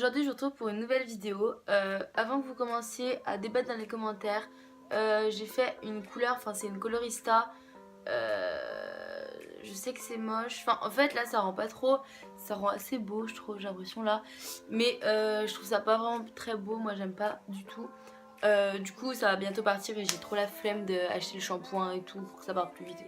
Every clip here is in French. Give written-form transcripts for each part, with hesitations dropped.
Aujourd'hui je vous retrouve pour une nouvelle vidéo. Avant que vous commenciez à débattre dans les commentaires, j'ai fait une couleur, enfin c'est une colorista. Je sais que c'est moche, enfin en fait là ça rend pas trop, ça rend assez beau je trouve, j'ai l'impression là. Mais je trouve ça pas vraiment très beau, moi j'aime pas du tout. Du coup ça va bientôt partir et j'ai trop la flemme d'acheter le shampoing et tout pour que ça parte plus vite.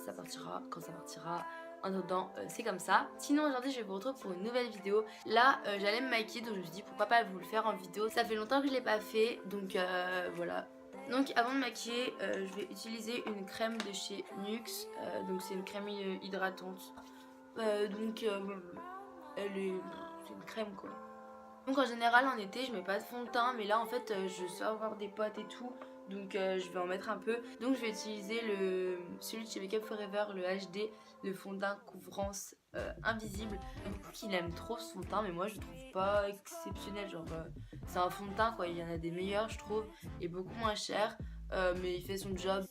Ça partira quand ça partira. En attendant, c'est comme ça. Sinon aujourd'hui je vous retrouve pour une nouvelle vidéo. Là j'allais me maquiller donc je me suis dit pourquoi pas vous le faire en vidéo. Ça fait longtemps que je l'ai pas fait donc voilà. Donc avant de maquiller je vais utiliser une crème de chez NYX. Donc c'est une crème hydratante. C'est une crème quoi. Donc en général en été je mets pas de fond de teint, mais là en fait je sors voir des potes et tout, donc je vais en mettre un peu. Donc je vais utiliser celui de chez Make Up Forever, le HD, le fond de teint couvrance invisible. Il y en a beaucoup qui l'aiment trop ce fond de teint, mais moi je le trouve pas exceptionnel, genre c'est un fond de teint quoi, il y en a des meilleurs je trouve, et beaucoup moins cher, mais il fait son job.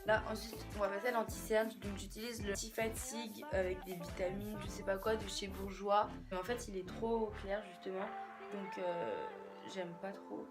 Là ensuite on va passer à l'anti-cerne, donc j'utilise le anti-fatigue avec des vitamines je sais pas quoi de chez Bourjois, mais en fait il est trop clair justement, donc j'aime pas trop.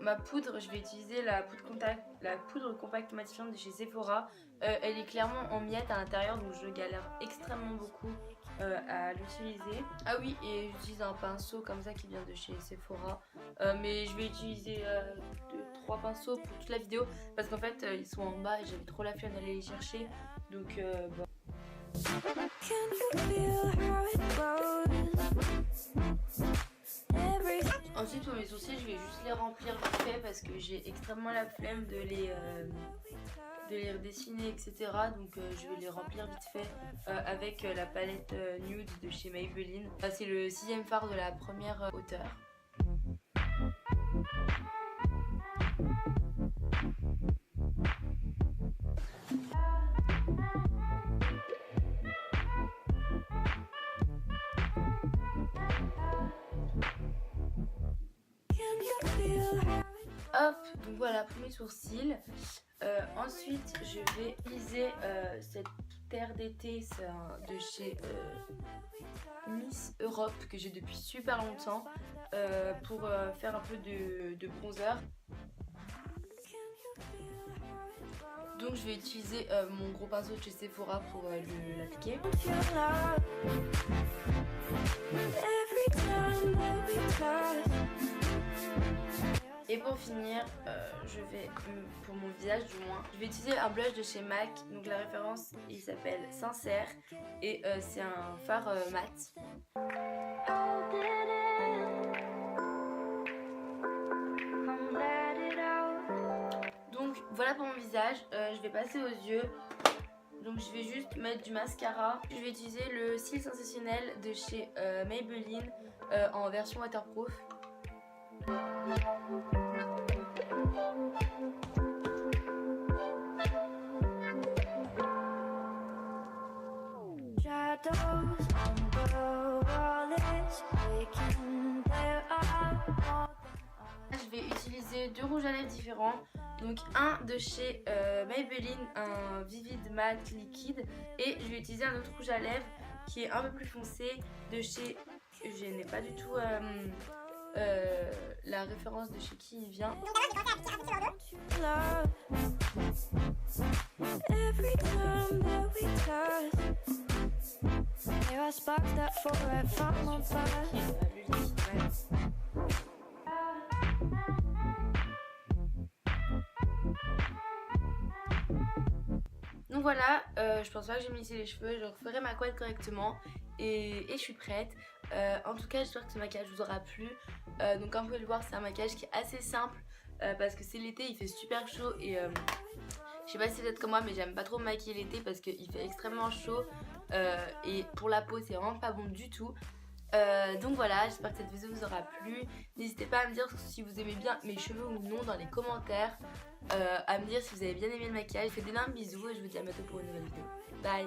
Ma poudre, je vais utiliser la poudre compact matifiante de chez Sephora. Elle est clairement en miettes à l'intérieur, donc je galère extrêmement beaucoup à l'utiliser. Ah oui, et j'utilise un pinceau comme ça qui vient de chez Sephora. Mais je vais utiliser 3 pinceaux pour toute la vidéo parce qu'en fait ils sont en bas et j'avais trop la flemme d'aller les chercher. Donc bon. Ensuite pour mes sourcils je vais juste les remplir vite fait parce que j'ai extrêmement la flemme de les redessiner etc. Donc je vais les remplir vite fait avec la palette nude de chez Maybelline. C'est le 6e fard de la première hauteur. Hop, donc voilà pour mes sourcils. Ensuite je vais utiliser cette terre d'été de chez Miss Europe que j'ai depuis super longtemps pour faire un peu de bronzer. Donc je vais utiliser mon gros pinceau de chez Sephora pour l'appliquer. Et pour finir, je vais, pour mon visage du moins, je vais utiliser un blush de chez MAC. Donc la référence, il s'appelle Sincère et c'est un fard mat. Donc voilà pour mon visage, je vais passer aux yeux. Donc je vais juste mettre du mascara. Je vais utiliser le cils sensationnel de chez Maybelline en version waterproof. Je vais utiliser 2 rouges à lèvres différents. Donc un de chez Maybelline, un Vivid Matte liquide, et je vais utiliser un autre rouge à lèvres qui est un peu plus foncé de chez, je n'ai pas du tout la référence de chez qui il vient. Donc voilà, je pense pas que j'ai mis les cheveux, je referai ma couette correctement et je suis prête. En tout cas j'espère que ce maquillage vous aura plu. Donc comme vous pouvez le voir c'est un maquillage qui est assez simple parce que c'est l'été, il fait super chaud et Je sais pas si vous êtes comme moi, mais j'aime pas trop me maquiller l'été parce qu'il fait extrêmement chaud et pour la peau c'est vraiment pas bon du tout. Donc voilà, j'espère que cette vidéo vous aura plu. N'hésitez pas à me dire si vous aimez bien mes cheveux ou non dans les commentaires. À me dire si vous avez bien aimé le maquillage. Je vous fais d'énormes bisous et je vous dis à bientôt pour une nouvelle vidéo. Bye.